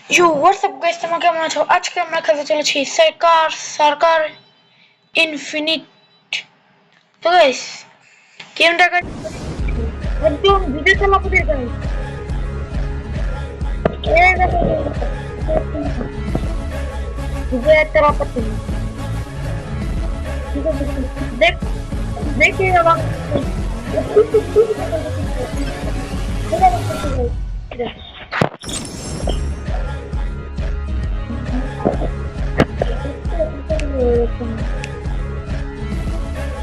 Yo, what's up guys? তোমরা কেমন আছো? আজকে আমরা খেলতে চলেছি সরকার ইনফিনিট। তো গাইস, গেমটা একদম ভিডিও চালাতে গাইস। এই দেখো ভিডিও চালাতে। দেখ দেখে আমার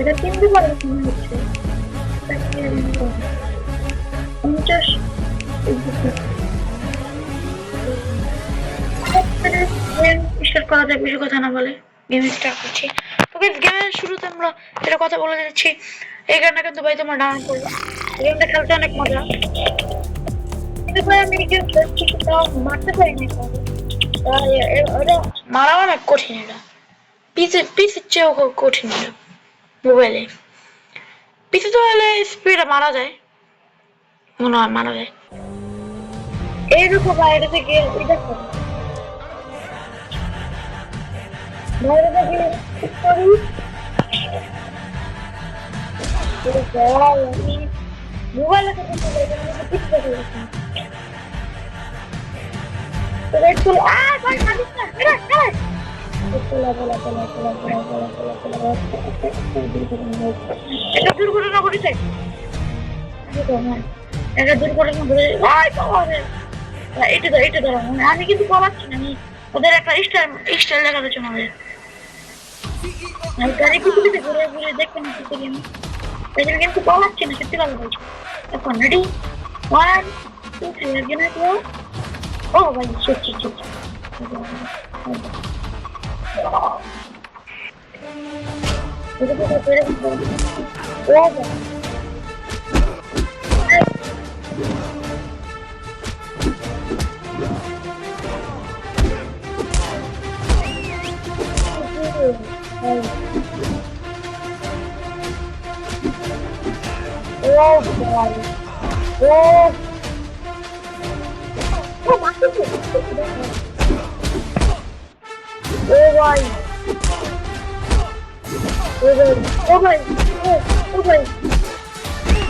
এটা কিন্তু ভালো হচ্ছে। স্টার্ট করা যায়, বেশি কথা না বলে গেম স্টার্ট করছি। ওকে, গেমের শুরুতে আমরা এটা কথা বলে দিচ্ছি, এই গানটা কিন্তু ভাই তোমার ডাউনলোড করবে। গেমটা খেলতে অনেক মজা, কিন্তু ভাই আমি গেম খেলছি তাও মারতে পারি না। মারা অনেক কঠিন, এটা পিসের চেয়েও কঠিন এটা মোবাইলে। পিসে তো হলে স্পিডে মারা যায়, মনে হয় মারা যায়। এইরকম বাইরে থেকে এই দেখো বাইরে থেকে করি মোবাইলে এটা দুর্ঘটনা ঘটেছে, এটা দুর্ঘটনা ঘটেছে। এটা ধরো আমি কিন্তু পালাচ্ছি না, আমি ওদের একটা স্টাইল দেখাতে জন্য আমি গাড়ি পিছনে ঘুরে ঘুরে দেখতে নিচ্ছি আমি, তাই জন্য কিন্তু পালাচ্ছি না, সত্যি কথা বলছি। এখন ready 1 2 3 again I go. Oh ভাই shit. Oh boy. Oh. Oh boy. Oh boy. Oh boy.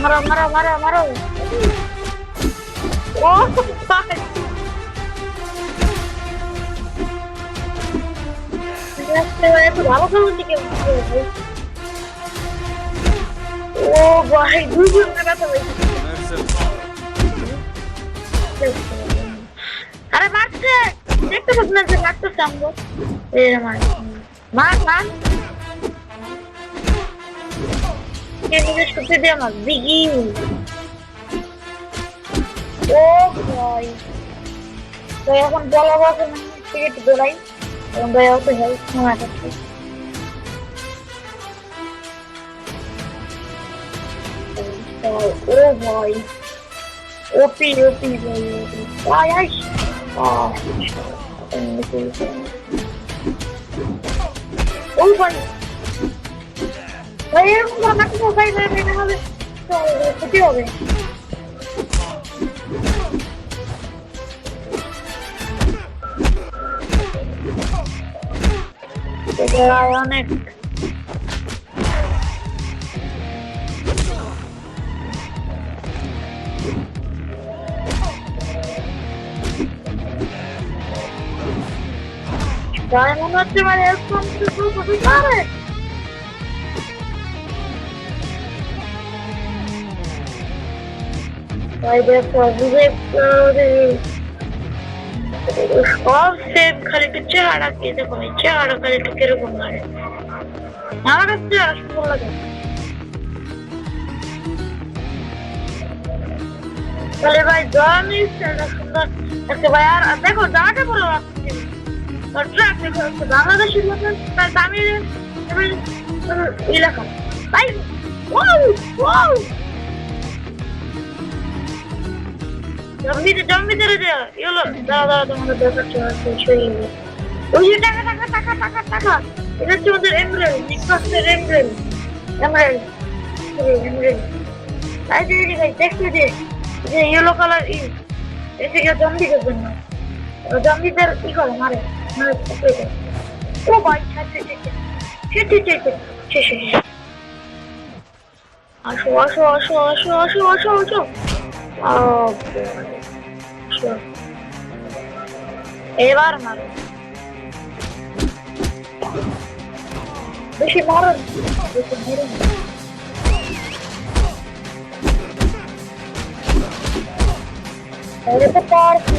Maro. Oh boy. ভালো খেলুন কেউ। ও ভাই দুর্ঘটনা ব্যথা হয়েছে। আরে মারছে, দেখতে পাচ্ছ না যে মারতেছে আমগো। মার কে নিজে শুতে দে আমার বিগি। ও ভাই তো এখন বলা বাজে না, টিকিট দৌড়াই এবং দয়া হতে হয় সময় থাকছে। ও ভাই ওপি ভাই আয় ও ভাই ভাই এরকম বানাতে ভাই না হলে ক্ষতি হবে। অনেক মনে হচ্ছে মানে এরকম পারে। ভাই দেখো সব সেম, খালি একটু চেহারা কে দেখো, চেহারা খালি একটু কিরকম লাগে আমার কাছে সুন্দর লাগে। তাহলে ভাই জনি সুন্দর একটা ভাই। আর দেখো জামাটা বলো ট্রাক দেখো, বাংলাদেশের মতন দামি এলাকা ভাই। জম্বি ধরে দেওয়া এগুলো দাঁড়া তোমাদের দেখাচ্ছে ওই যে টাকা এটা হচ্ছে আমাদের এমব্রেল, তাই দেখছি যে ইয়েলো কালার এসে গিয়ে জম্বিদের জন্য জম্বিদের কি করে মারে মারে পেটে। ও ভাই শেষ আসো আসো আসো আসো আসো আসো আসো আসো এবার মারো বেশি মারো বেশি মেরো এটা তো পারছি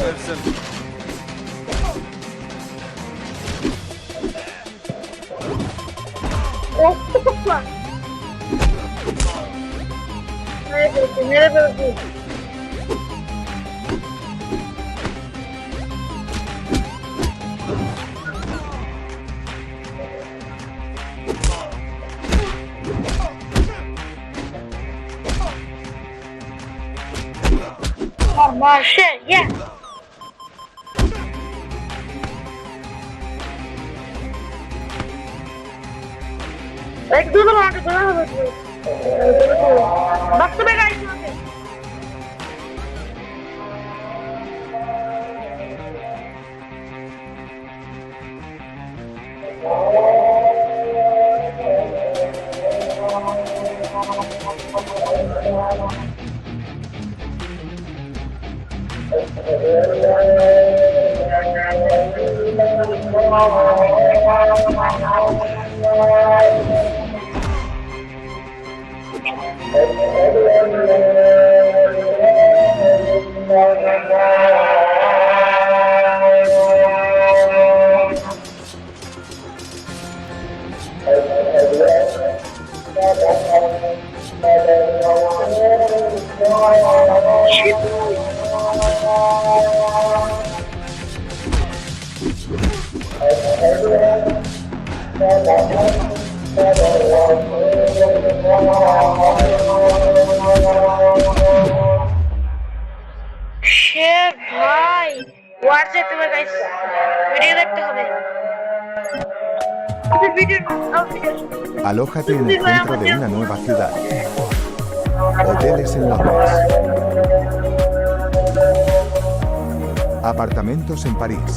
মেরে ফেলছি মারছে ইয়া এক দুটো মারতে গোলা হবে বাস্তবে গাইছে আমাকে শের ভাই ওয়ার যেতে হবে গাইস ভিডিও দেখতে হবে Alójate en el centro de una nueva ciudad. Hoteles en Londres. Apartamentos en París.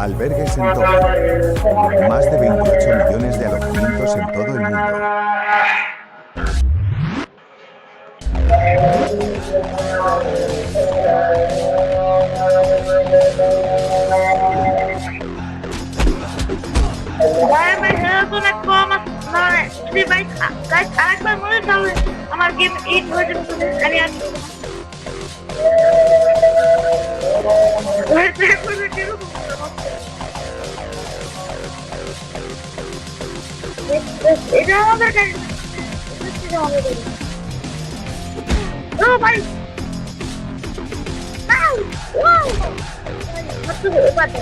Albergues en Tokio. Más de 28 millones de alojamientos en todo el mundo. আরেকবার মনে তাহলে আমার গেম 8 হয়ে যাবে আমি আর এটা আমাদের কাছে ও ভাই ওয়াও কত বাজে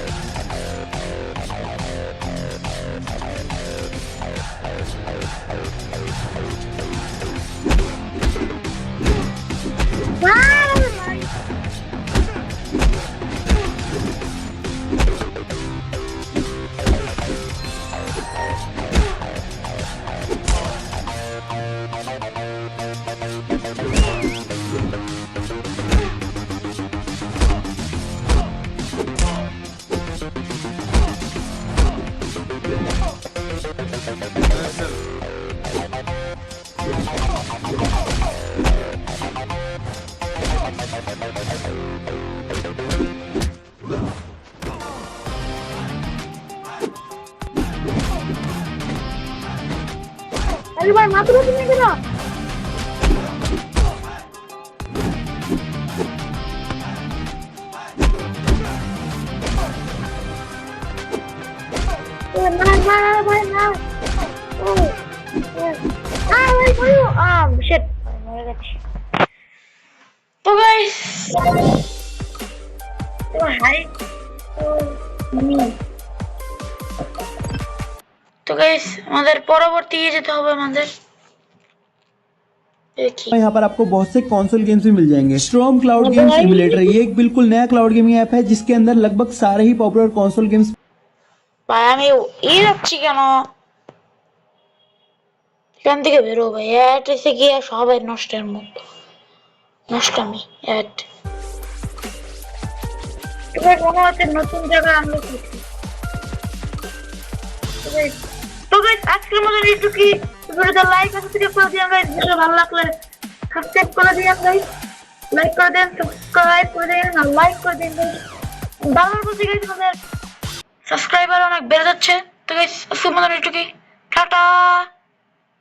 अरे भाई मात्र नहीं करा मार भाई ना भाई बोलो शिट मर गया तो गाइस तो हाय तो गाइस আমাদের পরবর্তী যেতে হবে আমাদের यहाँ पर आपको बहुत से कंसोल गेम्स भी मिल जाएंगे। स्ट्रॉम क्लाउड गेम सिमुलेटर ये एक बिल्कुल नया क्लाउड गेमिंग ऐप है जिसके अंदर लगभग सारे ही पॉपुलर कंसोल गेम्स ভাই আমি এই যাচ্ছি কেন এখান থেকে বেরো ভাই এট এসে গিয়ে সবাই নষ্টের মুখ নষ্টামি এট এবার মনে হচ্ছে নতুন জায়গায় আমরা করছি। তো গাইস আজকের মতো এইটুকুই। ভিডিওতে লাইক আছে থেকে করে দিন গাইস, ভিডিও ভালো লাগলে সাবস্ক্রাইব করে দিন গাইস, লাইক করে দেন, সাবস্ক্রাইব করে দেন আর লাইক করে দিন গাইস। বারবার বলছি গাইস আমাদের সাবস্ক্রাইবার অনেক বেড়ে যাচ্ছে। তো গাইস আজকের মতো এইটুকুই, টাটা।